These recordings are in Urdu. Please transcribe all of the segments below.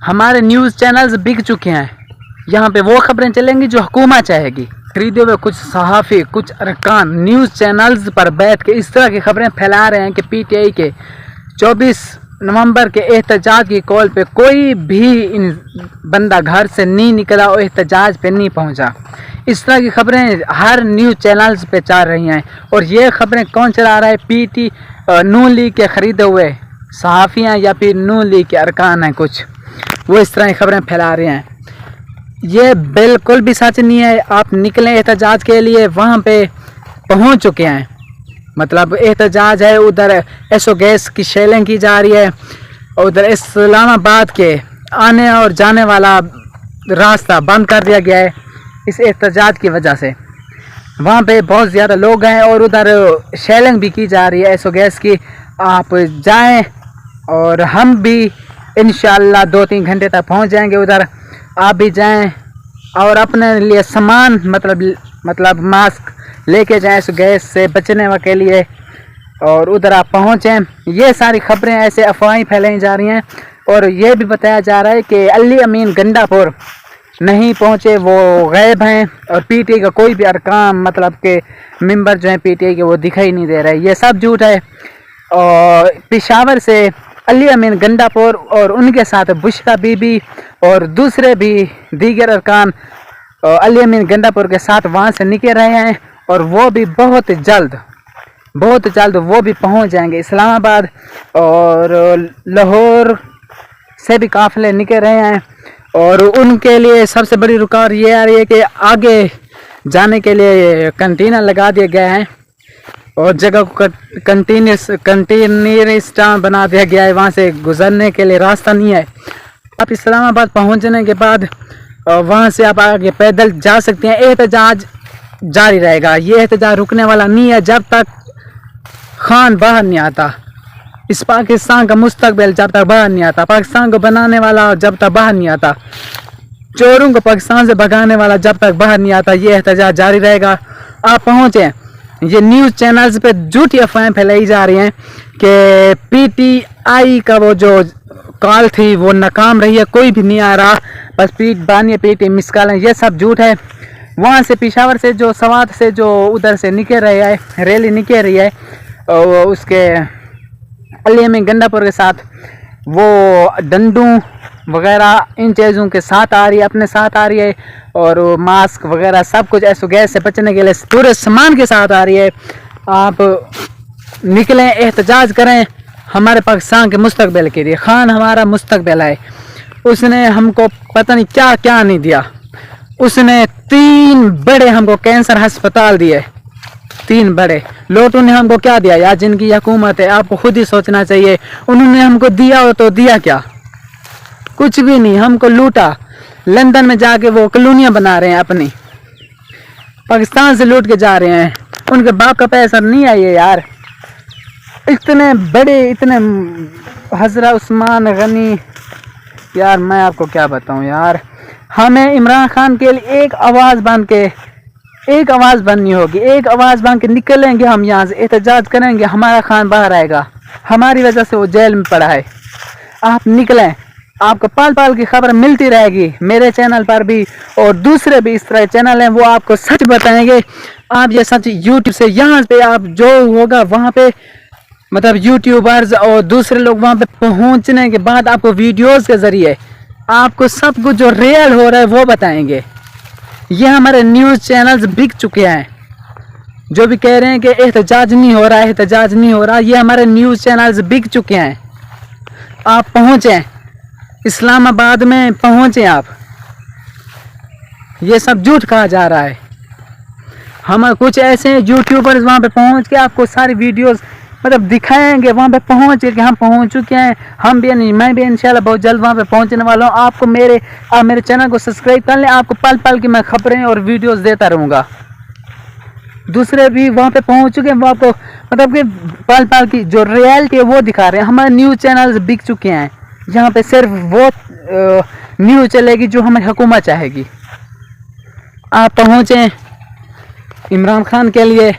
ہمارے نیوز چینلز بک چکے ہیں. یہاں پہ وہ خبریں چلیں گی جو حکومت چاہے گی. خریدے ہوئے کچھ صحافی کچھ ارکان نیوز چینلز پر بیٹھ کے اس طرح کی خبریں پھیلا رہے ہیں کہ پی ٹی آئی کے 24 نومبر کے احتجاج کی کال پہ کوئی بھی بندہ گھر سے نہیں نکلا اور احتجاج پہ نہیں پہنچا. اس طرح کی خبریں ہر نیوز چینلز پہ چل رہی ہیں. اور یہ خبریں کون چلا رہا ہے؟ نون لیگ کے خریدے ہوئے صحافی ہیں یا پھر نون لیگ کے ارکان ہیں کچھ، وہ اس طرح کی خبریں پھیلا رہے ہیں. یہ بالکل بھی سچ نہیں ہے. آپ نکلیں احتجاج کے لیے، وہاں پہ پہنچ چکے ہیں. مطلب احتجاج ہے، ادھر ایسو گیس کی شیلنگ کی جا رہی ہے، ادھر اسلام آباد کے آنے اور جانے والا راستہ بند کر دیا گیا ہے اس احتجاج کی وجہ سے. وہاں پہ بہت زیادہ لوگ ہیں اور ادھر شیلنگ بھی کی جا رہی ہے ایسو گیس کی. آپ جائیں اور ہم بھی انشاءاللہ 2-3 گھنٹے تک پہنچ جائیں گے ادھر. آپ بھی جائیں اور اپنے لیے سامان مطلب ماسک لے کے جائیں اس گیس سے بچنے کے لیے، اور ادھر آپ پہنچیں. یہ ساری خبریں ایسے افواہیں پھیلائی جا رہی ہیں. اور یہ بھی بتایا جا رہا ہے کہ علی امین گنڈا پور نہیں پہنچے، وہ غائب ہیں. اور پی ٹی آئی کا کوئی بھی ارکان مطلب کہ ممبر جو ہیں پی ٹی آئی کے وہ دکھائی نہیں دے رہے. یہ سب جھوٹ ہے. اور پشاور سے علی امین گنڈا پور اور ان کے ساتھ بشرا بی بی اور دوسرے بھی دیگر ارکان علی امین گنڈا پور کے ساتھ وہاں سے نکل رہے ہیں. اور وہ بھی بہت جلد وہ بھی پہنچ جائیں گے اسلام آباد. اور لاہور سے بھی قافلے نکل رہے ہیں. اور ان کے لیے سب سے بڑی رکاوٹ یہ آ رہی ہے کہ آگے جانے کے لیے کنٹینر لگا دیے گئے ہیں اور جگہ کو کنٹینرسٹان بنا دیا گیا ہے. وہاں سے گزرنے کے لیے راستہ نہیں ہے. آپ اسلام آباد پہنچنے کے بعد وہاں سے آپ آگے پیدل جا سکتے ہیں. احتجاج جاری رہے گا. یہ احتجاج رکنے والا نہیں ہے جب تک خان باہر نہیں آتا. اس پاکستان کا مستقبل جب تک باہر نہیں آتا، پاکستان کو بنانے والا جب تک باہر نہیں آتا، چوروں کو پاکستان سے بھگانے والا جب تک باہر نہیں آتا، یہ احتجاج جاری رہے گا. آپ پہنچیں. یہ نیوز چینلز پہ جھوٹی افواہیں پھیلائی جا رہی ہیں کہ پی ٹی آئی کا وہ جو کال تھی وہ ناکام رہی ہے، کوئی بھی نہیں آ رہا، بس بانی پی ٹی مس کال ہیں. یہ سب جھوٹ ہے. وہاں سے پشاور سے جو سوات سے جو ادھر سے نکل رہا ہے، ریلی نکل رہی ہے اس کے علی امین گنڈا پور کے ساتھ، وہ ڈنڈوں وغیرہ ان چیزوں کے ساتھ آ رہی ہے، اپنے ساتھ آ رہی ہے. اور ماسک وغیرہ سب کچھ ایسو گیس سے بچنے کے لیے پورے سامان کے ساتھ آ رہی ہے. آپ نکلیں، احتجاج کریں ہمارے پاکستان کے مستقبل کے لیے. خان ہمارا مستقبل ہے. اس نے ہم کو پتہ نہیں کیا کیا نہیں دیا. اس نے 3 بڑے ہم کو کینسر ہسپتال دیے. 3 بڑے. لوٹوں نے ہم کو کیا دیا یار؟ جن کی حکومت ہے، آپ کو خود ہی سوچنا چاہیے. انہوں نے ہم کو دیا ہو تو دیا کیا؟ کچھ بھی نہیں. ہم کو لوٹا. لندن میں جا کے وہ کالونیاں بنا رہے ہیں اپنی. پاکستان سے لوٹ کے جا رہے ہیں. ان کے باپ کا پیسہ نہیں آئیے یار. اتنے بڑے، اتنے حضرت عثمان غنی، یار میں آپ کو کیا بتاؤں یار. ہمیں عمران خان کے لیے ایک آواز بننی ہوگی. ایک آواز بن کے نکلیں گے ہم یہاں سے، احتجاج کریں گے، ہمارا خان باہر آئے گا. ہماری وجہ سے وہ جیل میں پڑا ہے. آپ نکلیں. آپ کو پال پال کی خبر ملتی رہے گی میرے چینل پر بھی، اور دوسرے بھی اس طرح چینل ہیں وہ آپ کو سچ بتائیں گے. آپ یہ سچ یوٹیوب سے یہاں پہ آپ جو ہوگا وہاں پہ مطلب یوٹیوبرز اور دوسرے لوگ وہاں پہ پہنچنے کے بعد آپ کو ویڈیوز کے ذریعے آپ کو سب کچھ جو ریئل ہو رہا ہے وہ بتائیں گے. یہ ہمارے نیوز چینلز بک چکے ہیں. جو بھی کہہ رہے ہیں کہ احتجاج نہیں ہو رہا، یہ ہمارے نیوز چینلز بک چکے ہیں. آپ پہنچیں اسلام آباد میں، پہنچیں آپ. یہ سب جھوٹ کہا جا رہا ہے. ہم کچھ ایسے یوٹیوبرز وہاں پہ پہنچ کے آپ کو ساری ویڈیوز مطلب دکھائیں گے. وہاں پہ پہنچ کے ہم پہنچ چکے ہیں. ہم بھی نہیں، میں بھی انشاءاللہ بہت جلد وہاں پہ پہنچنے والا ہوں. آپ میرے چینل کو سبسکرائب کر لیں. آپ کو پل پل کی میں خبریں اور ویڈیوز دیتا رہوں گا. دوسرے بھی وہاں پہ پہنچ چکے ہیں، وہ آپ کو مطلب کہ پل پل کی جو ریئلٹی ہے وہ دکھا رہے ہیں. ہمارے نیوز چینلز بک چکے ہیں. یہاں پہ صرف وہ نیوز چلے گی جو ہمیں حکومت چاہے گی. آپ پہنچیں عمران خان کے لیے،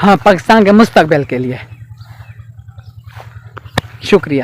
ہاں پاکستان کے مستقبل کے لیے. شکریہ.